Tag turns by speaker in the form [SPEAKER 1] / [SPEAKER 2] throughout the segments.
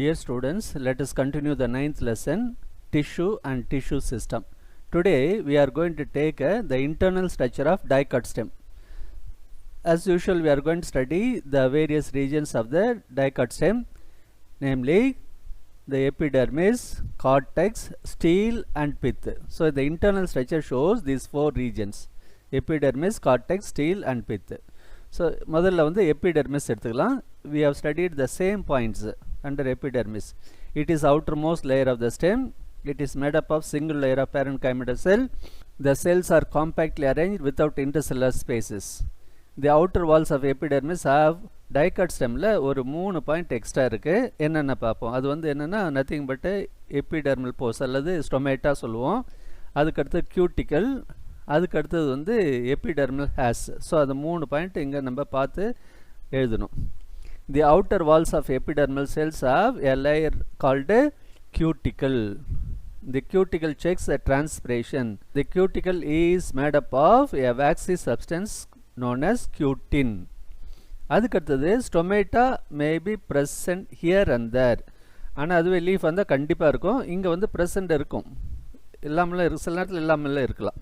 [SPEAKER 1] Dear students, let us continue the 9th lesson, tissue and tissue system. Today we are going to take the internal structure of dicot stem. As usual, we are going to study the various regions of the dicot stem, namely the epidermis, cortex, stele and pith. So the internal structure shows these four regions: epidermis, cortex, stele and pith. So முதல்ல வந்து epidermis எடுத்துக்கலாம். We have studied the same points under epidermis. It is outermost layer of the stem. It is made up of single layer of parenchymal cell. The cells are compactly arranged without intercellular spaces. The outer walls of epidermis have dicot stemல ஒரு 3 point extra இருக்கு. என்னென்ன பார்ப்போம். அது வந்து என்னன்னா nothing but epidermal pores அல்லது stomata சொல்லுவோம். அதுக்கு அடுத்து cuticle, அதுக்கு அடுத்தது வந்து epidermal hairs. ஸோ அது 3 பாயிண்ட் இங்கே நம்ம பார்த்து எழுதணும். The outer walls of epidermal cells have a layer called cuticle. The cuticle checks the transpiration. The cuticle is made up of a waxy substance known as cutin. அதுக்கு அடுத்தது stomata may be present here and there. ஆனால் அதுவே leaf வந்தால் கண்டிப்பாக இருக்கும். இங்கே வந்து present இருக்கும், இல்லாமலாம் இருக்கு, சில நேரத்தில் இல்லாமலாம் இருக்கலாம்.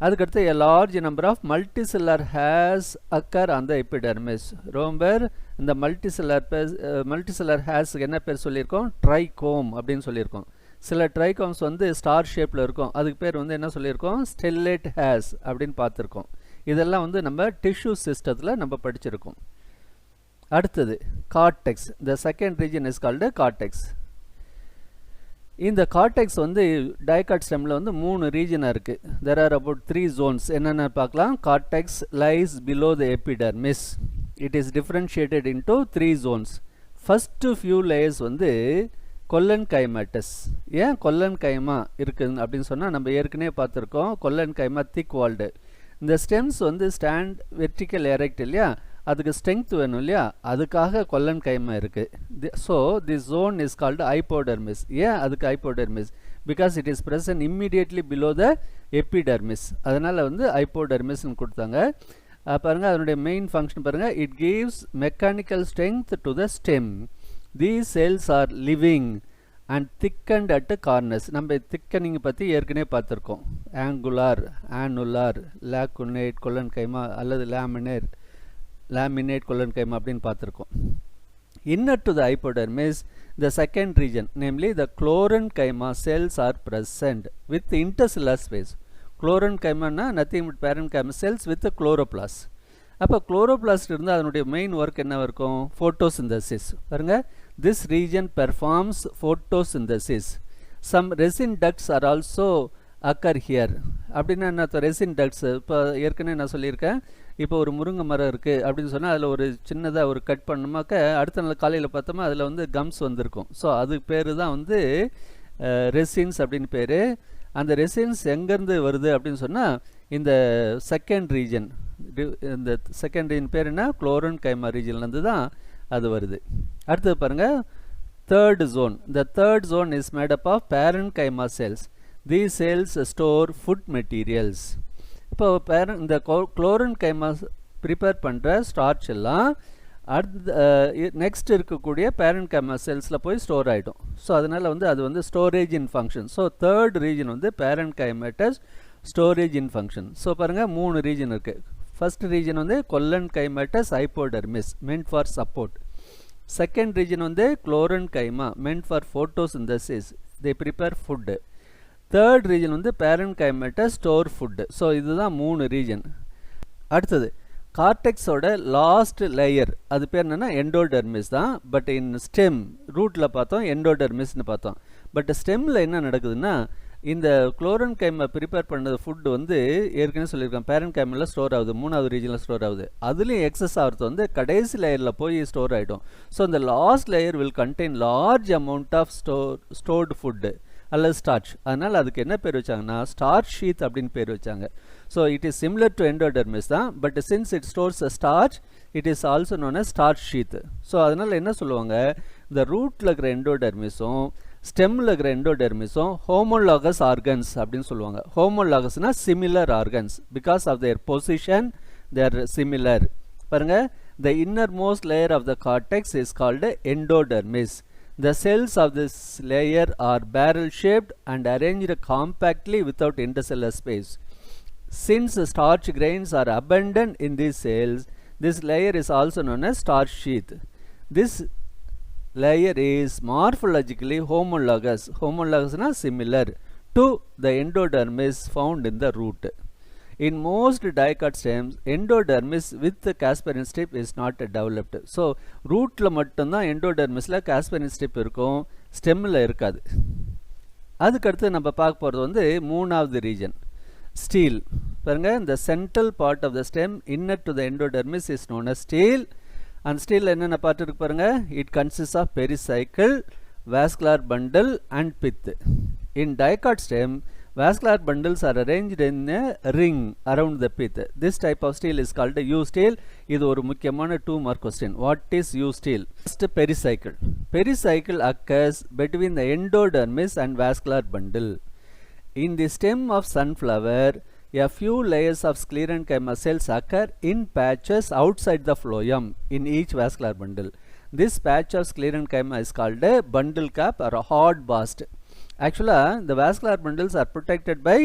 [SPEAKER 1] அதுக்கடுத்து a large number of multicellular hairs occur on the epidermis. Romper இந்த மல்டிசெல்லர் ஹேர்ஸுக்கு என்ன பேர் சொல்லியிருக்கோம்? ட்ரைகோம் அப்படின்னு சொல்லியிருக்கோம். சில ட்ரைகோம்ஸ் வந்து ஸ்டார் ஷேப்பில் இருக்கும், அதுக்கு பேர் வந்து என்ன சொல்லியிருக்கோம்? ஸ்டெல்லேட் ஹேர்ஸ் அப்படின்னு பார்த்துருக்கோம். இதெல்லாம் வந்து நம்ம டிஷ்யூ சிஸ்டத்தில் நம்ம படிச்சிருக்கோம். அடுத்தது cortex. The second region is called cortex. இந்த கார்டெக்ஸ் வந்து dicot stemல வந்து 3 ரீஜனாக இருக்குது. there are about 3 zones. என்னென்ன பார்க்கலாம். Cortex lies below the epidermis. It is differentiated into 3 zones. First few layers வந்து கொல்லன்கைமேட்டஸ். ஏன் கொல்லன்கைமா இருக்குது அப்படின்னு சொன்னால் நம்ம ஏற்கனவே பார்த்துருக்கோம். Collenchyma thick walled. இந்த ஸ்டெம்ஸ் வந்து ஸ்டாண்ட் வெர்டிக்கல் எரெக்ட் இல்லையா, அதுக்கு ஸ்ட்ரெங்த் வேணும் இல்லையா, அதுக்காக கொல்லன்கைமா இருக்குது. So this zone is called hypodermis. ஏன் அதுக்கு hypodermis? Because it is present immediately below the epidermis. அதனால் வந்து ஹைப்போடெர்மிஸ்னு கொடுத்தாங்க. பாருங்கள், அதனுடைய மெயின் ஃபங்க்ஷன் பாருங்கள். It gives mechanical strength to the stem. These cells are living and thickened at corners. நம்ம thickening பற்றி ஏற்கனவே பார்த்துருக்கோம். ஆங்குலார், ஆனுலார், லாக்குனேட் கொல்லன்கைமா அல்லது லேமினேட் கொல்லன்கைமா அப்படின்னு பார்த்துருக்கோம். Inner to the hypodermis the second region, namely the chlorenchyma cells are present with intercellular space. chlorenchyma na nothing but parenchyma cells with the chloroplast. அப்போ chloroplast இருந்தால் அதனுடைய மெயின் ஒர்க் என்ன இருக்கும்? photosynthesis. பாருங்க, this region performs photosynthesis. Some resin ducts are also occur here. அப்படின்னா என்ன? Resin ducts. இப்போ ஏற்கனவே நான் சொல்லியிருக்கேன், இப்போ ஒரு முருங்கை மரம் இருக்குது அப்படின்னு சொன்னால் அதில் ஒரு சின்னதாக ஒரு கட் பண்ணோமாக்க அடுத்த நாள் காலையில் பார்த்தோமா அதில் வந்து கம்ஸ் வந்திருக்கும். ஸோ அது பேர் தான் வந்து ரெசின்ஸ் அப்படின்னு பேர். அந்த ரெசின்ஸ் எங்கேருந்து வருது அப்படின்னு சொன்னால் இந்த செகண்ட் ரீஜன். இந்த செகண்ட் ரீஜன் பேர் என்ன? குளோரன்கைமா ரீஜன்லேருந்து தான் அது வருது. அடுத்தது பாருங்கள், third zone. The third zone is made up of parenchyma cells. These cells store food materials. இப்போ இந்த குளோரன்கைமா ப்ரிப்பேர் பண்ணுற ஸ்டார்ச் எல்லாம் நெக்ஸ்ட் இருக்கக்கூடிய பேரன்கைமா செல்ஸில் போய் ஸ்டோர் ஆகிடும். ஸோ அதனால் வந்து அது வந்து storage in function. So third region வந்து parenchymatous storage in function. So பாருங்கள், 3 ரீஜன் இருக்குது. ஃபர்ஸ்ட் ரீஜன் வந்து collenchymatous hypodermis, meant for support. Second region வந்து chlorenchyma, meant for photosynthesis, they prepare food. Third region வந்து பேரன்கைமேட்டஸ் ஸ்டோர் ஃபுட்டு. ஸோ இதுதான் 3 region. அடுத்தது கார்டெக்ஸோட last layer, அது பேர் என்னென்னா எண்டோடெர்மிஸ் தான். பட் இன் ஸ்டெம் ரூட்டில் பார்த்தோம் எண்டோடெர்மிஸ்னு பார்த்தோம். பட் ஸ்டெம்மில் என்ன நடக்குதுன்னா, இந்த குளோரன்கைமா ப்ரிப்பேர் பண்ணது ஃபுட்டு வந்து ஏற்கனவே சொல்லியிருக்கேன் பேரன்கைமில் ஸ்டோர் ஆகுது, 3வது ரீஜனில் ஸ்டோர் ஆகுது. அதுலேயும் எக்ஸஸ் ஆகிறது வந்து கடைசி லேயரில் போய் ஸ்டோர் ஆகிடும். ஸோ இந்த last layer will contain large amount of stored food அல்லது ஸ்டார்ச். அதனால் அதுக்கு என்ன பேர் வச்சாங்கன்னா ஸ்டார்ச் ஷீத் அப்படின்னு பேர் வச்சாங்க. So it is similar to endodermis தான். But since it stores a starch, it is also known as starch sheath. So அதனால் என்ன சொல்லுவாங்க, இந்த ரூட்டில் இருக்கிற எண்டோடெர்மிஸும் ஸ்டெம்மில் இருக்கிற எண்டோடெர்மிஸும் ஹோமோலாகஸ் ஆர்கன்ஸ் அப்படின்னு சொல்லுவாங்க. ஹோமோலாகஸ்னா similar organs. Because of their position they're similar. பாருங்கள், the innermost layer of the cortex is called endodermis. The cells of this layer are barrel shaped and arranged compactly without intercellular space. Since starch grains are abundant in these cells, this layer is also known as starch sheath. This layer is morphologically homologous. Homologous na similar to the endodermis found in the root. In most dicot stems, endodermis with the Casparian strip is not developed. So, root la mattum da endodermis la Casparian strip irukum, stem la irukadu. Adukaduthu நம்ம பார்க்க போறது வந்து மூணாவது region. Stele. பாருங்க, the central part of the stem inner to the endodermis is known as stele. And stele என்னென்ன part இருக்கு பாருங்க? It consists of pericycle, vascular bundle and pith. In dicot stem, vascular bundles are arranged in a ring around the pith. This type of stele is called a U-stele. இது ஒரு முக்கியமான 2-mark question. What is U-stele? First, pericycle. Pericycle occurs between the endodermis and vascular bundle. In the stem of sunflower, a few layers of sclerenchyma cells occur in patches outside the phloem in each vascular bundle. This patch of sclerenchyma is called a bundle cap or a hard bast. Actually, the vascular bundles are protected by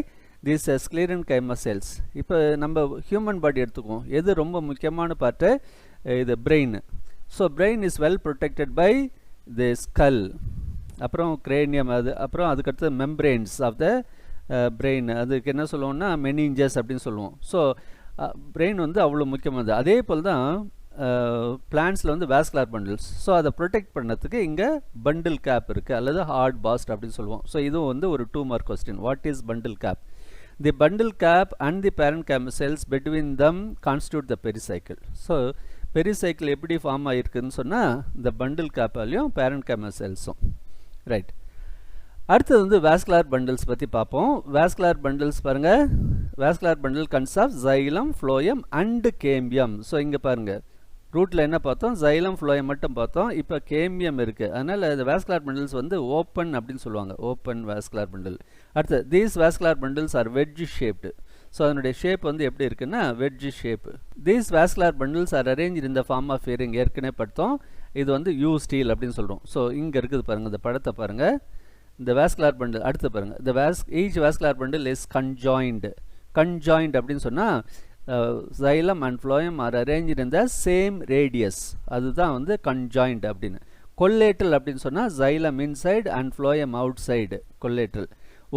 [SPEAKER 1] these sclerenchyma cells. இப்போ நம்ம human body எடுத்துக்குவோம். எது ரொம்ப முக்கியமான part? இது brain. So brain is well protected by the skull. அப்புறம் cranium, அப்புறம் அதுக்கடுத்து membranes of the brain. அதுக்கு என்ன சொல்லுவோம்னா meninges அப்படின்னு சொல்லுவோம். ஸோ brain வந்து அவ்வளோ முக்கியமானது. அதே போல் தான் பிளான்ஸில் வந்து vascular bundles. ஸோ அதை ப்ரொடெக்ட் பண்ணதுக்கு இங்கே bundle cap இருக்குது அல்லது hard bast அப்படின்னு சொல்லுவோம். ஸோ இதுவும் வந்து ஒரு 2-mark question. What is bundle cap? The bundle cap and the parenchyma cells between them constitute the pericycle. So pericycle எப்படி ஃபார்ம் ஆகிருக்குன்னு சொன்னால் இந்த bundle cap-ஆலையும் parenchyma cells-உம். ரைட். அடுத்தது வந்து vascular bundles பற்றி பார்ப்போம். vascular bundles பாருங்கள், vascular bundle consists of xylem, phloem and cambium. So இங்கே பாருங்கள், ரூட்டில் என்ன பார்த்தோம்? xylem, phloem மட்டும் பார்த்தோம். இப்போ cambium இருக்குது. அதனால் இந்த vascular bundles வந்து open அப்படின்னு சொல்லுவாங்க. open vascular bundle. அடுத்து these vascular bundles are wedge shaped. So அதனுடைய ஷேப் வந்து எப்படி இருக்குன்னா wedge shape. These vascular bundles are arranged in the form of a ring. ஏற்கனவே பார்த்தோம். இது வந்து U-stele அப்படின்னு சொல்கிறோம். ஸோ இங்கே இருக்குது பாருங்கள், இந்த படத்தை பாருங்கள். இந்த vascular bundle அடுத்து பாருங்கள். each vascular bundle is conjoined. Conjoined அப்படின்னு சொன்னால் xylem and phloem are arranged in the same radius. அதுதான் வந்து conjoined அப்படின்னு. collateral அப்படின்னு சொன்னால் xylem inside and phloem outside. collateral.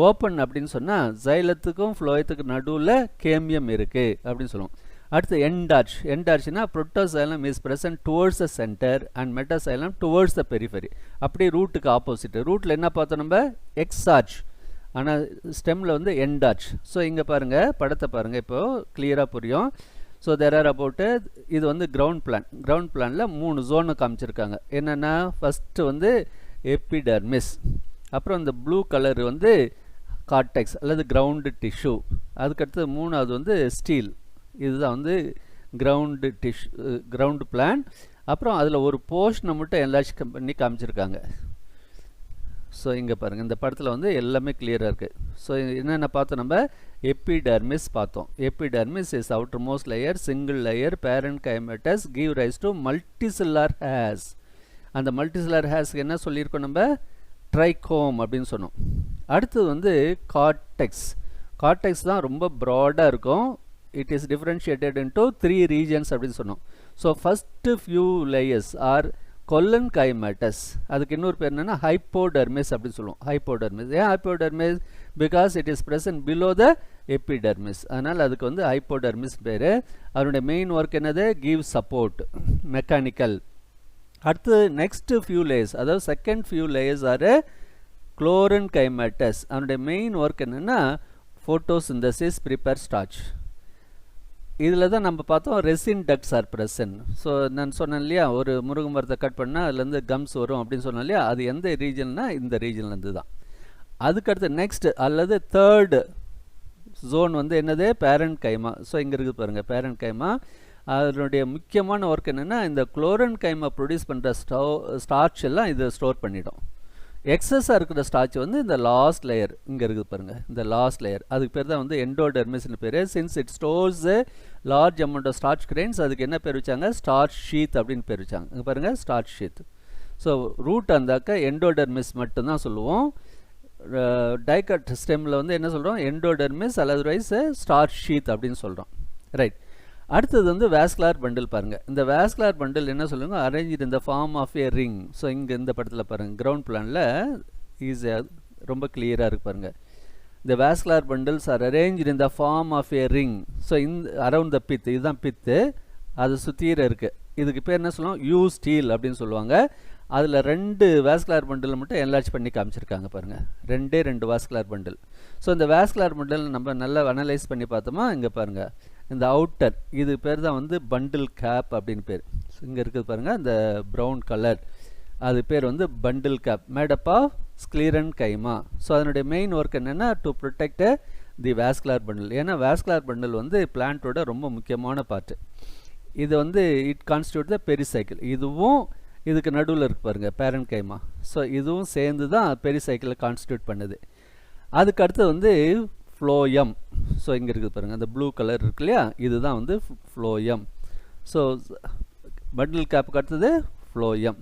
[SPEAKER 1] Open அப்படின்னு சொன்னால் xylத்துக்கும் phloeத்துக்கும் நடுவில் cambium இருக்குது அப்படின்னு சொல்லுவோம். அடுத்து endarch. endarchனா protoxylem is present towards the center and metaxylem towards the periphery. அப்படி ரூட்டுக்கு ஆப்போசிட். ரூட்டில் என்ன பார்த்தோம் நம்ம? exarch. ஆனால் ஸ்டெம்மில் வந்து endarch. ஸோ இங்கே பாருங்கள், படத்தை பாருங்கள், இப்போது கிளியராக புரியும். ஸோ தேர் ஆர் அபவுட் இது வந்து கிரவுண்ட் பிளான். கிரவுண்ட் பிளானில் 3 ஜோனு காமிச்சிருக்காங்க. என்னென்னா ஃபஸ்ட்டு வந்து எபிடர்மிஸ், அப்புறம் இந்த ப்ளூ கலர் வந்து கார்டெக்ஸ் அல்லது கிரவுண்டு டிஷ்யூ, அதுக்கடுத்து 3வது வந்து ஸ்டீல். இதுதான் வந்து கிரவுண்டு பிளான். அப்புறம் அதில் ஒரு போர்ஷனை மட்டும் என்லார்ஜ் பண்ணி காமிச்சிருக்காங்க. ஸோ இங்கே பாருங்கள், இந்த படத்தில் வந்து எல்லாமே கிளியராக இருக்குது. ஸோ என்னென்ன பார்த்தோம்? நம்ம எபிடர்மிஸ் பார்த்தோம். Epidermis is outer most layer, single layer, parenchymatous give rise to multicellular hairs. அந்த மல்டிசெல்லுலர் ஹேர்ஸ்க்கு என்ன சொல்லியிருக்கோம் நம்ம? ட்ரைகோம் அப்படின்னு சொன்னோம். அடுத்தது வந்து கார்டெக்ஸ். கார்டெக்ஸ் தான் ரொம்ப ப்ராடாக இருக்கும். It is differentiated into 3 regions அப்படின்னு சொன்னோம். So first few layers are collenchymatous. அதுக்கு இன்னொரு பேர் என்னென்னா ஹைப்போடர்மிஸ் அப்படின்னு சொல்லுவோம். ஹைப்போடர்மிஸ். ஏன் hypodermis? Because it is present below the epidermis. அதனால் அதுக்கு வந்து ஹைப்போடர்மிஸ் பேர். அதனுடைய மெயின் ஒர்க் என்னது? Give support, mechanical. அடுத்து நெக்ஸ்ட் ஃபியூ லேயர்ஸ், அதாவது second few layers are chlorenschimatous. அதனுடைய மெயின் ஒர்க் என்னென்னா ஃபோட்டோசிந்தசிஸ், ப்ரிப்பேர் ஸ்டார்ச். இதில் தான் நம்ம பார்த்தோம் resin ducts are present. So நான் சொன்னேன் இல்லையா, ஒரு முருங்கை மரத்தை கட் பண்ணால் அதுலேருந்து கம்ஸ் வரும் அப்படின்னு சொன்னேன் இல்லையா, அது எந்த ரீஜன்னா இந்த ரீஜன்லேருந்து தான். அதுக்கடுத்து நெக்ஸ்ட் அல்லது தேர்டு ஜோன் வந்து என்னது? பேரன்கைமா. ஸோ இங்கே இருக்குது பாருங்கள், பேரன்கைமா. அதனுடைய முக்கியமான ஒர்க் என்னென்னா இந்த குளோரன்கைமா ப்ரொடியூஸ் பண்ணுற ஸ்டார்ச் எல்லாம் இது ஸ்டோர் பண்ணிடும். எக்ஸஸாக இருக்கிற ஸ்டார்ச் வந்து இந்த லாஸ்ட் லேயர் இங்கே இருக்குது பாருங்கள், இந்த லாஸ்ட் லேயர். அதுக்கு பேர் தான் வந்து எண்டோடெர்மிஸ்னு பேர். Since it stores large amount of starch grains, அதுக்கு என்ன பேர் வச்சாங்க? ஸ்டார்ச் ஷீத் அப்படின்னு பேர் வச்சாங்க. இங்கே பாருங்கள், ஸ்டார்ச் ஷீத். ஸோ ரூட் அந்தாக்க எண்டோடெர்மிஸ் மட்டும்தான் சொல்லுவோம். டைகட் ஸ்டெம்மில் வந்து என்ன சொல்கிறோம், எண்டோடெர்மிஸ் அல்லதுவைஸ் ஸ்டார்ச் ஷீத் அப்படின்னு சொல்கிறோம். ரைட். அடுத்தது வந்து வாஸ்குலார் பண்டில் பாருங்கள். இந்த வாஸ்குலார் பண்டில் என்ன சொல்லுங்க, அரேஞ்ச் இந்த form of a ring. So இங்கே இந்த படத்தில் பாருங்கள், கிரவுண்ட் பிளானில் ஈஸியாக ரொம்ப கிளியராக இருக்கு பாருங்கள். The vascular bundles are arranged in the form of a ring. So around the pith, இதுதான் பித்து, அது சுத்தீர இருக்கு. இதுக்கு பேர் என்ன சொல்லுவோம், யூ ஸ்டீல் அப்படின்னு சொல்லுவாங்க. அதில் 2 வாஸ்குலார் பண்டில் மட்டும் என்லார்ஜ் பண்ணி காமிச்சிருக்காங்க பாருங்கள், 2 வாஸ்குலார் பண்டில். ஸோ இந்த வாஸ்குலார் பண்டில் நம்ம நல்லா அனலைஸ் பண்ணி பார்த்தோமா, இங்கே பாருங்கள் இந்த அவுட்டர், இது பேர் தான் வந்து பண்டில் கேப் அப்படின்னு பேர். இங்கே இருக்குது பாருங்கள் இந்த ப்ரௌன் கலர், அது பேர் வந்து bundle cap, made up of sclerenchyma. So அதனுடைய மெயின் ஒர்க் என்னென்னா to protect the vascular bundle. ஏன்னா வாஸ்குலார் பண்டில் வந்து பிளான்ட்டோட ரொம்ப முக்கியமான பார்ட்டு. இது வந்து இட் கான்ஸ்டியூட் த பெரிசைக்கிள். இதுவும் இதுக்கு நடுவில் இருக்கு பாருங்கள் பேரண்ட் கைமா. ஸோ இதுவும் சேர்ந்து தான் பெரிசைக்கிளை கான்ஸ்டியூட் பண்ணுது. அதுக்கு அடுத்து வந்து ஃப்ளோயம். ஸோ இங்கே இருக்குது பாருங்கள் அந்த ப்ளூ கலர் இருக்கு இல்லையா, இதுதான் வந்து ஃப்ளோயம். ஸோ பண்டில் கேப்புக்கு அடுத்தது ஃப்ளோயம்.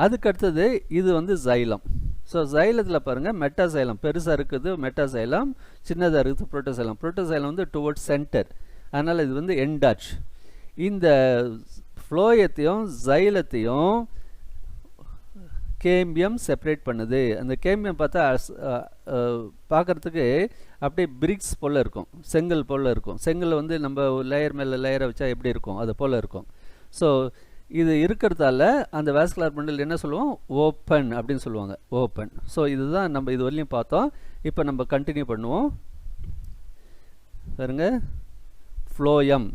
[SPEAKER 1] அதுக்கு அடுத்தது இது வந்து ஜைலம். ஸோ ஜைலத்தில் பாருங்கள் மெட்டாசைலம் பெருசாக இருக்குது, மெட்டாசைலம் சின்னதாக இருக்குது புரோட்டோசைலம். புரோட்டோசைலம் வந்து டுவர்ட்ஸ் சென்டர், அதனால் இது வந்து எண்டாச். இந்த ஃப்ளோயத்தையும் ஜைலத்தையும் கேம்பியம் செப்பரேட் பண்ணுது. அந்த கேம்பியம் பார்த்தா பார்க்குறதுக்கு அப்படியே பிரிக்ஸ் போல் இருக்கும், செங்கல் போல் இருக்கும். செங்கல் வந்து நம்ம லேயர் மேலே லேயரை வச்சா எப்படி இருக்கும், அது போல் இருக்கும். ஸோ இது இருக்கிறதால அந்த வாஸ்குலார் பண்டில் என்ன சொல்லுவோம், ஓப்பன் அப்படின்னு சொல்லுவாங்க, ஓப்பன். ஸோ இதுதான் நம்ம இது வரையும் பார்த்தோம். இப்போ நம்ம கண்டினியூ பண்ணுவோம் பாருங்க. Phloem.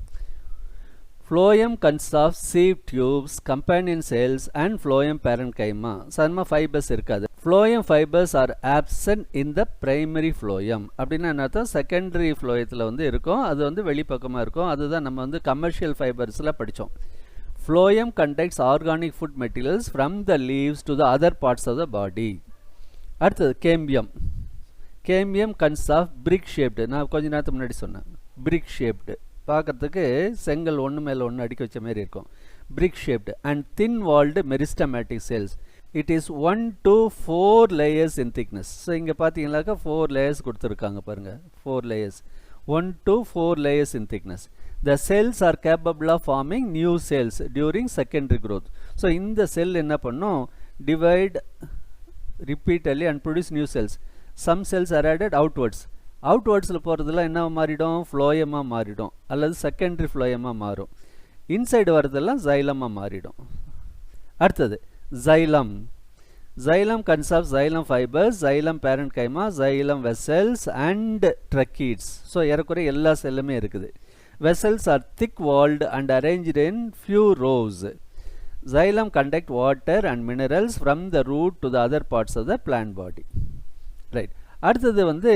[SPEAKER 1] Phloem consists of sieve tubes, companion cells and phloem parenchyma. சாதாரணமாக ஃபைபர்ஸ் இருக்காது. Phloem fibers are absent in the primary phloem. அப்படின்னா என்ன அர்த்தம், செகண்டரி ஃப்ளோயத்தில் வந்து இருக்கும், அது வந்து வெளிப்பக்கமாக இருக்கும். அதுதான் நம்ம வந்து கமர்ஷியல் ஃபைபர்ஸில் படித்தோம். Phloem contains organic food materials from the leaves to the other parts of the body. அடுத்தது cambium. Cambium consists of brick shaped. நான் கொஞ்ச நேரத்துக்கு முன்னாடி சொன்னேன் brick shaped. பார்க்குறதுக்கு செங்கல் ஒன்று மேலே ஒன்று அடிக்க வச்ச மாதிரி இருக்கும். brick shaped and thin walled meristematic cells. It is 1 to 4 layers in thickness. So இங்கே பார்த்தீங்கன்னாக்கா 4 layers கொடுத்துருக்காங்க பாருங்கள், 4 layers, 1 to 4 layers in thickness. The cells are capable of forming new cells during secondary growth. So இந்த செல் என்ன பண்ணும், divide repeatedly and produce new cells. Some cells are added outwards. அவுட்வர்ட்ஸில் போகிறதுலாம் என்ன மாறிடும், ஃப்ளோயமாக மாறிடும் அல்லது செகண்டரி ஃப்ளோயமாக மாறும். இன்சைடு வரதெல்லாம் ஜைலமாக மாறிடும். அடுத்தது xylem. Xylem consists of xylem fibers, xylem parenchyma, xylem vessels and tracheids. So ஏறக்குறைய எல்லா செல்லுமே இருக்குது. Vessels are thick walled and arranged in few rows. Xylem conduct water and minerals from the root to the other parts of the plant body. Right. அடுத்தது வந்து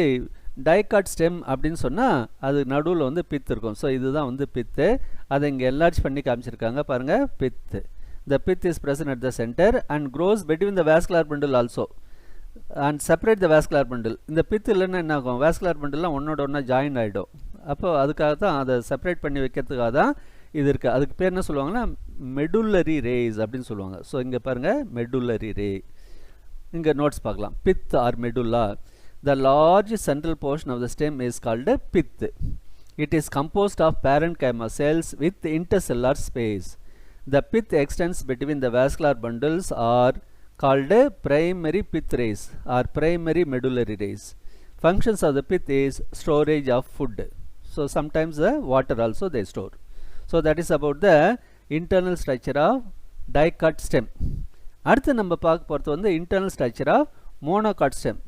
[SPEAKER 1] dicot stem அப்படின்னு சொன்னால் அது நடுவில் வந்து பித்து இருக்கும். ஸோ இதுதான் வந்து பித்து, அதை இங்கே என்லார்ஜ் பண்ணி காமிச்சிருக்காங்க பாருங்கள். பித்து, the pith is present at the center and grows between the vascular bundle also and separate the vascular bundle. இந்த பித்து இல்லைன்னா என்ன ஆகும், வாஸ்குலார் பண்டில்லாம் ஒன்றோட ஒன்றா ஜாயின் ஆகிடும். அப்போ அதுக்காக தான் அதை செப்பரேட் பண்ணி வைக்கிறதுக்காக தான் இது இருக்குது. அதுக்கு பேர் என்ன சொல்லுவாங்கன்னா மெடுல்லரி ரேஸ் அப்படின்னு சொல்லுவாங்க. ஸோ இங்கே பாருங்கள் மெடுல்லரி ரே. இங்கே நோட்ஸ் பார்க்கலாம். Pith or medulla. The large central portion of the stem is called a pith. It is composed of parenchyma cells with intercellular space. The pith extends between the vascular bundles are called a primary pith rays or primary medullary rays. Functions of the pith is storage of food. So sometimes the water also they store. So that is about the internal structure of dicot stem. அடுத்து நம்ம பார்க்க போகிறது வந்து internal structure of monocot stem.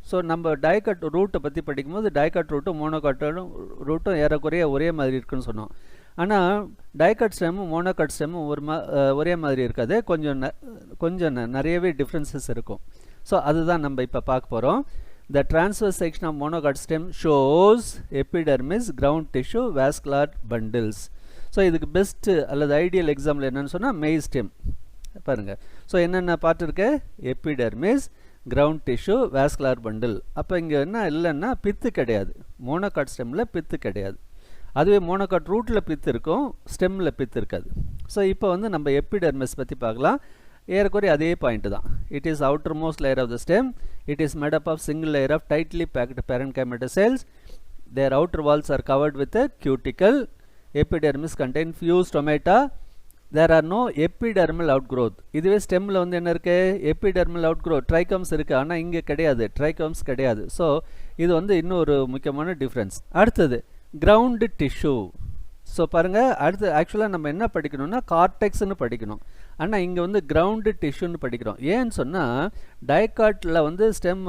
[SPEAKER 1] So நம்ம டைகட் ரூட்டை பற்றி படிக்கும்போது டைகட் ரூட்டும் மோனோகாட்டும் ரூட்டும் ஏறக்குறைய ஒரே மாதிரி இருக்குன்னு சொன்னோம். ஆனால் டைகட் ஸ்டெம்மும் மோனோகாட் ஸ்டெம்மும் ஒரே மாதிரி இருக்காது, கொஞ்சம் நிறையவே டிஃப்ரென்சஸ் இருக்கும். ஸோ அதுதான் நம்ம இப்போ பார்க்க போகிறோம். The transverse section of monocot stem shows epidermis, ground tissue, vascular bundles. So இதுக்கு பெஸ்ட்டு அல்லது ஐடியல் எக்ஸாம்பிள் என்னென்னு சொன்னால் மெய் ஸ்டெம் பாருங்கள். ஸோ என்னென்ன பார்ட் இருக்கு, epidermis, ground tissue, vascular bundle. அப்போ இங்கே என்ன இல்லைன்னா பித்து கிடையாது, மோனோகாட் ஸ்டெம்மில் பித்து கிடையாது. அதுவே மோனோகாட் ரூட்டில் பித்து இருக்கும், ஸ்டெம்மில் பித்து இருக்காது. ஸோ இப்போ வந்து நம்ம எபிடெர்மிஸ் பற்றி பார்க்கலாம். ஏறக்குறைய அதே பாயிண்ட் தான். It is outermost layer of the stem. It is made up of single layer of tightly packed parenchyma cells. Their outer walls are covered with a cuticle. Epidermis contain few stomata. There are no epidermal outgrowth. இதுவே ஸ்டெம்ல வந்து என்ன இருக்கு? Epidermal அவுட்க்ரோத் ட்ரைகம்ஸ் இருக்கு. ஆனால் இங்கே கிடையாது, ட்ரைகம்ஸ் கிடையாது. So இது வந்து இன்னொரு முக்கியமான டிஃப்ரென்ஸ். அடுத்தது கிரவுண்ட் டிஷ்யூ. ஸோ பாருங்கள், அடுத்து ஆக்சுவலாக நம்ம என்ன படிக்கணும்னா கார்டெக்ஸ்னு படிக்கணும். ஆனால் இங்கே வந்து கிரவுண்டு டிஷ்யூன்னு படிக்கிறோம். ஏன்னு சொன்னால் டைகாட்டில் வந்து ஸ்டெம்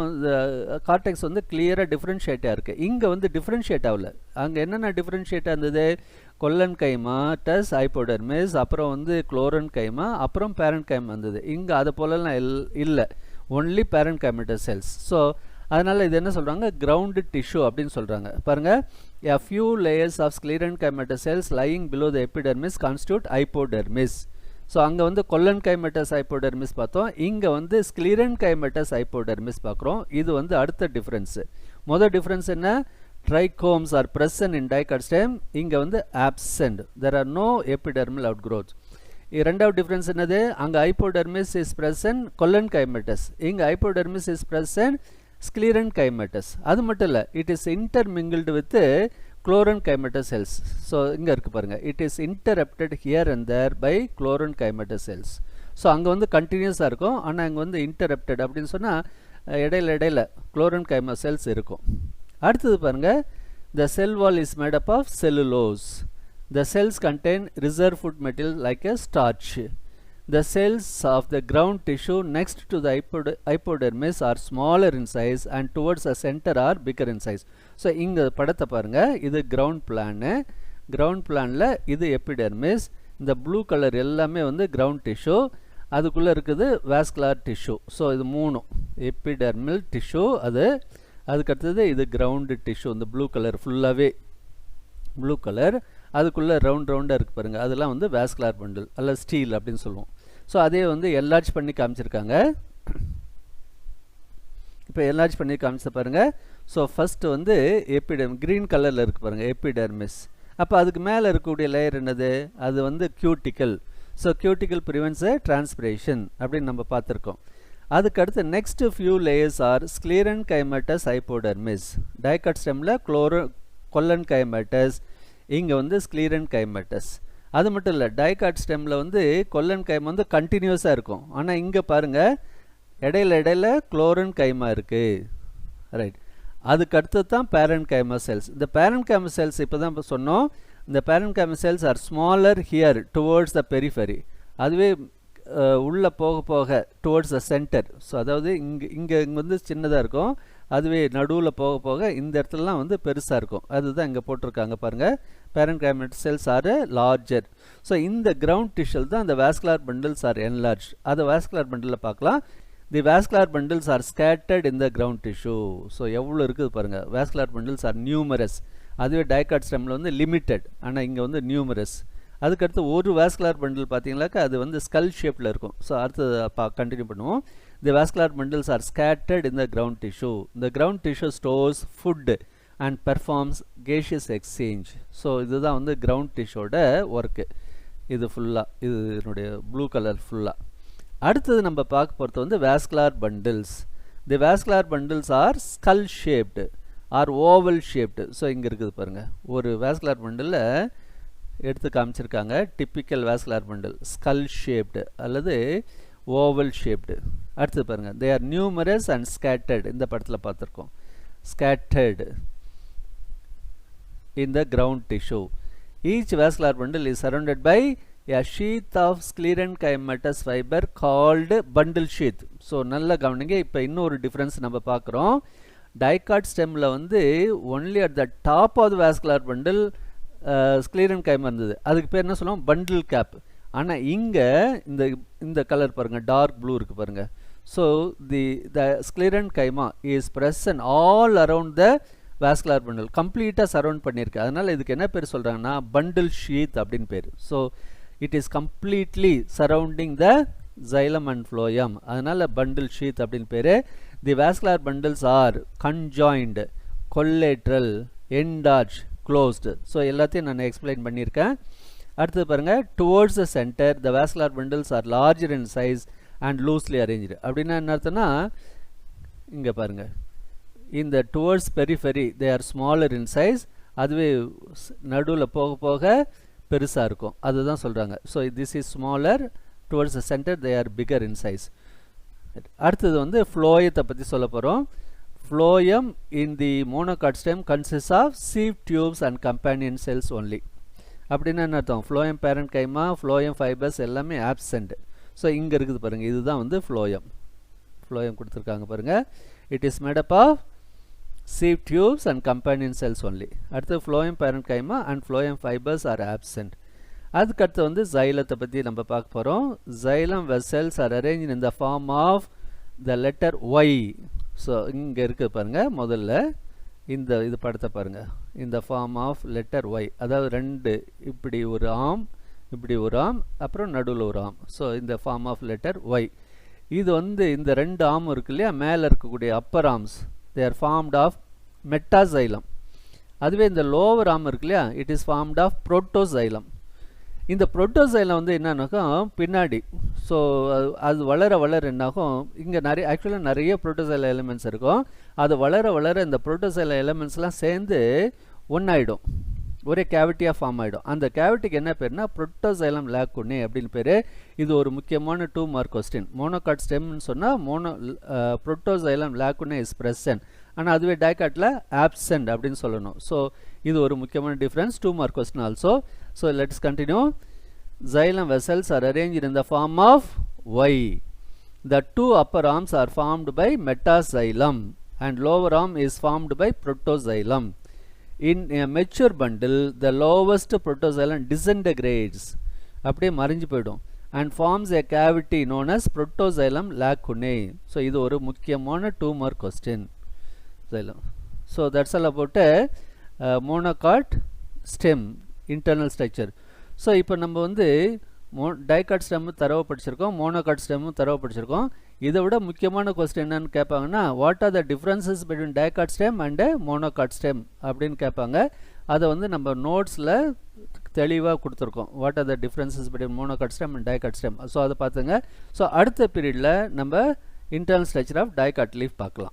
[SPEAKER 1] கார்டெக்ஸ் வந்து கிளியராக டிஃப்ரென்ஷியேட்டாக இருக்குது. இங்கே வந்து டிஃப்ரென்ஷியேட் ஆகல. அங்கே என்னென்ன டிஃப்ரென்ஷியேட்டாக இருந்தது? கொல்லன் கைமா, டஸ், ஹைப்போடெர்மிஸ், அப்புறம் வந்து குளோரன் கைமா, அப்புறம் பேரண்ட் கைமா இருந்தது. இங்கே அது போலலாம் இல்லை, ஒன்லி பேரண்ட் கைமேட்டஸ் செல்ஸ். ஸோ அதனால் இது என்ன சொல்கிறாங்க? கிரவுண்டு டிஷ்யூ அப்படின்னு சொல்கிறாங்க. பாருங்கள், a few layers of sclerenchymatous cells lying below the epidermis constitute hypodermis. So அங்கே வந்து கொல்லன்கைமேட்டஸ் ஹைப்போடெர்மிஸ் பார்த்தோம், இங்கே வந்து ஸ்க்ளீரன்கைமேட்டஸ் ஹைப்போடெர்மிஸ் பார்க்குறோம். இது வந்து அடுத்த டிஃப்ரென்ஸு. மொதல் டிஃப்ரென்ஸ் என்ன? Trichomes are present in dicot stem, இங்கே வந்து absent. there are no epidermal outgrowth. இரண்டாவது டிஃப்ரென்ஸ் என்னது? அங்கே ஹைப்போடெர்மிஸ் இஸ் present கொல்லன்கைமேட்டஸ், இங்கே ஹைப்போடெர்மிஸ் இஸ் present sclerenchymatous. அது மட்டும் இல்லை, it is intermingled with chloronchymatous cells. So இங்கே இருக்குது பாருங்கள், it is interrupted here and there by chloronchymatous cells. So அங்கே வந்து கண்டினியூஸாக இருக்கும், ஆனால் அங்கே வந்து interrupted அப்படின்னு சொன்னால் இடையில chloronchymatous cells இருக்கும். அடுத்தது பாருங்கள், the cell wall is made up of cellulose. The cells contain reserve food material like a starch. The cells of the ground tissue next to the hypodermis are smaller in size and towards the center are bigger in size. So இங்கே படத்தை பாருங்கள், இது ground plan. Ground பிளானில் இது epidermis. இந்த blue colour எல்லாமே வந்து ground tissue, அதுக்குள்ளே இருக்குது வாஸ்குலர் டிஷ்யூ. ஸோ இது மூணும் எபிடெர்மல் டிஷ்யூ. அதுக்கடுத்தது இது கிரவுண்டு டிஷ்யூ. இந்த ப்ளூ கலர் ஃபுல்லாகவே ப்ளூ கலர், அதுக்குள்ளே ரவுண்டாக இருக்குது பாருங்கள், அதெல்லாம் வந்து வாஸ்குலர் பண்டில் அல்ல ஸ்டீல் அப்படின்னு சொல்லுவோம். ஸோ அதே வந்து என்லார்ஜ் பண்ணி காமிச்சிருக்காங்க. இப்போ என்லார்ஜ் பண்ணி காமிச்ச பாருங்கள். ஸோ ஃபஸ்ட்டு வந்து க்ரீன் கலரில் இருக்குது பாருங்கள் எபிடெர்மிஸ். அப்போ அதுக்கு மேலே இருக்கக்கூடிய லேயர் என்னது? அது வந்து cuticle. So cuticle prevents transpiration அப்படின்னு நம்ம பார்த்துருக்கோம். அதுக்கடுத்து next few layers are sclerenchymatous hypodermis. Dicot ஸ்டெம்மில் கொல்லன்கைமேட்டஸ், இங்கே வந்து ஸ்க்ளீரன்கைமேட்டஸ். அது மட்டும் இல்லை, டைகாட் ஸ்டெம்மில் வந்து கொல்லன்கைமா வந்து கண்டினியூஸாக இருக்கும், ஆனால் இங்கே பாருங்கள் இடையில குளோரன்கைமா இருக்குது. ரைட், அதுக்கடுத்து தான் பேரன்கைமா செல்ஸ். இந்த பேரன்கைமா செல்ஸ் இப்போ தான் சொன்னோம், இந்த parenchyma cells are smaller here towards the periphery. அதுவே உள்ளே போக டுவோர்ட்ஸ் த சென்டர். ஸோ அதாவது இங்கே வந்து சின்னதாக இருக்கும், அதுவே நடுவில் போக இந்த இடத்துலலாம் வந்து பெருசாக இருக்கும். அதுதான் இங்கே போட்டிருக்காங்க பாருங்கள், parenchymatous cells are larger. So இந்த கிரவுண்ட் டிஷ்யூல் தான் இந்த வாஸ்குலர் பண்டில்ஸ் ஆர் என்லார்ஜ். அதை வாஸ்குலர் பண்டிலில் பார்க்கலாம். The vascular bundles are scattered in the ground tissue. So எவ்வளோ இருக்குது பாருங்கள், வாஸ்குலர் பண்டில்ஸ் ஆர் நியூமரஸ். அதுவே டைகாட் ஸ்டெம்மில் வந்து லிமிட்டட், ஆனால் இங்கே வந்து நியூமரஸ். அதுக்கடுத்து ஒரு வாஸ்குலர் பண்டில் பார்த்தீங்கன்னாக்கா அது வந்து ஸ்கல் ஷேப்பில் இருக்கும். ஸோ அடுத்து கண்டினியூ பண்ணுவோம். The vascular bundles are scattered in the ground tissue. இந்த ground tissue stores food and performs gaseous exchange. So இதுதான் வந்து கிரவுண்ட் டிஷ்யூட ஒர்க்கு. இது ஃபுல்லாக, இது என்னுடைய ப்ளூ கலர் ஃபுல்லாக. அடுத்தது நம்ம பார்க்க போகிறது வந்து vascular bundles. The vascular bundles are skull shaped or oval shaped. So இங்கே இருக்குது பாருங்கள், ஒரு வாஸ்குலர் பண்டிலில் எடுத்து காமிச்சிருக்காங்க. Typical vascular bundle skull shaped அல்லது ஓவல் ஷேப்டு. அடுத்து பாருங்கள், they are numerous and scattered. இந்த படத்தில் பார்த்துருக்கோம், scattered in the ground tissue. Each vascular bundle is surrounded by a sheath of sclerenchymatous fiber called bundle sheath. So நல்ல கவனிங்க, இப்போ இன்னொரு டிஃப்ரென்ஸ் நம்ம பார்க்குறோம். டைகாட் ஸ்டெம்மில் வந்து only at the top of the vascular bundle sclerenchyma இருந்தது, அதுக்கு பேர் என்ன சொல்லுவோம்? Bundle cap. ஆனால் இங்கே இந்த கலர் பாருங்கள், டார்க் ப்ளூ இருக்குது பாருங்கள். So the sclerenchyma is present all around the vascular bundle, கம்ப்ளீட்டாக சரௌண்ட் பண்ணியிருக்கு. அதனால் இதுக்கு என்ன பேர் சொல்கிறாங்கன்னா பண்டில் ஷீத் அப்படின்னு பேர். So it is completely surrounding the xylem and phloem. அதனால் பண்டில் ஷீத் அப்படின்னு பேர். The vascular bundles are conjoint, collateral, endarch, closed. So எல்லாத்தையும் நான் எக்ஸ்பிளைன் பண்ணியிருக்கேன். அடுத்தது பாருங்கள், towards the centre the vascular bundles are larger in size and loosely arranged. அப்படின்னா என்ன அர்த்தம்னா இங்கே பாருங்கள், இந்த towards periphery they are smaller in size, அதுவே நடுவில் போக போக பெருசாக இருக்கும், அதுதான் சொல்கிறாங்க. So this is smaller, towards the centre they are bigger in size. அடுத்தது வந்து ஃப்ளோயத்தை பற்றி சொல்ல போகிறோம். Phloem in the monocot stem consists of sieve tubes and companion cells only. அப்படின்னா என்ன அர்த்தம்? phloem parenchyma, phloem fibers எல்லாமே absent. ஸோ இங்கே இருக்குது பாருங்கள், இதுதான் வந்து phloem. phloem கொடுத்துருக்காங்க பாருங்கள். It is made up of sieve tubes and companion cells only. அடுத்து phloem parenchyma and phloem fibers are absent. அதுக்கடுத்து வந்து xylத்தை பற்றி நம்ம பார்க்க போகிறோம். Xylem vessels are arranged in the form of the letter Y. So இங்கே இருக்குது பாருங்கள், முதல்ல இது படத்தை பாருங்கள், இந்த ஃபார்ம் ஆஃப் லெட்டர் ஒய், அதாவது ரெண்டு, இப்படி ஒரு ஆம், இப்படி ஒரு ஆம், அப்புறம் நடுவில் ஒரு ஆம். ஸோ இந்த ஃபார்ம் ஆஃப் லெட்டர் ஒய். இது வந்து இந்த ரெண்டு ஆம் இருக்கு இல்லையா, மேலே இருக்கக்கூடிய upper arms they are formed of metaxylem. அதுவே இந்த லோவர் ஆம் இருக்கு இல்லையா, it is formed of protoxylem. இந்த புரோட்டோசைலம் வந்து என்னன்னாக்கா பின்னாடி, ஸோ அது வளர வளர என்னாகும், இங்கே ஆக்சுவலாக நிறைய புரோட்டோசைல எலிமெண்ட்ஸ் இருக்கும். அது வளர வளர இந்த புரோட்டோசைல எலிமெண்ட்ஸ்லாம் சேர்ந்து ஒன்றாயிடும், ஒரே கேவிட்டியாக ஃபார்ம் ஆகிடும். அந்த கேவிட்டிக்கு என்ன பேர்னா புரோட்டோசைலம் லாக்குனே அப்படின்னு பேர். இது ஒரு முக்கியமான 2 மார்க் கொஸ்டின். மோனோகாட் ஸ்டெம்னு சொன்னால் புரோட்டோசைலம் லாக்குனே இஸ் ப்ரெசன்ட், ஆனால் அதுவே டைகாட்டில் ஆப்சென்ட் அப்படின்னு சொல்லணும். ஸோ இது ஒரு முக்கியமான difference, 2 mark question also. So let's continue. Xylem vessels are arranged in the form of Y. The 2 upper arms are formed by metaxylem and lower arm is formed by protoxylem. In a mature bundle, the lowest protoxylem disintegrates, அப்படியே மறைஞ்சு போயிடும், and forms a cavity known as protoxylem lacunae. So இது ஒரு முக்கியமான 2 mark question. Xylem. So that's all about a monocot stem internal structure. So இப்போ நம்ம வந்து dicot ஸ்டெம்மும் தரவை படிச்சிருக்கோம், மோனோகாட் ஸ்டெம்மும் தரவை படிச்சிருக்கோம். இதை விட முக்கியமான கொஸ்டின் என்னன்னு கேட்பாங்கன்னா, what are the differences between dicot stem and monocot stem அப்படின்னு கேட்பாங்க. அதை வந்து நம்ம நோட்ஸில் தெளிவாக கொடுத்துருக்கோம், what are the differences between monocot stem and dicot stem. So அதை பார்த்துங்க. ஸோ அடுத்த பீரியடில் நம்ம internal structure of dicot leaf பார்க்கலாம்.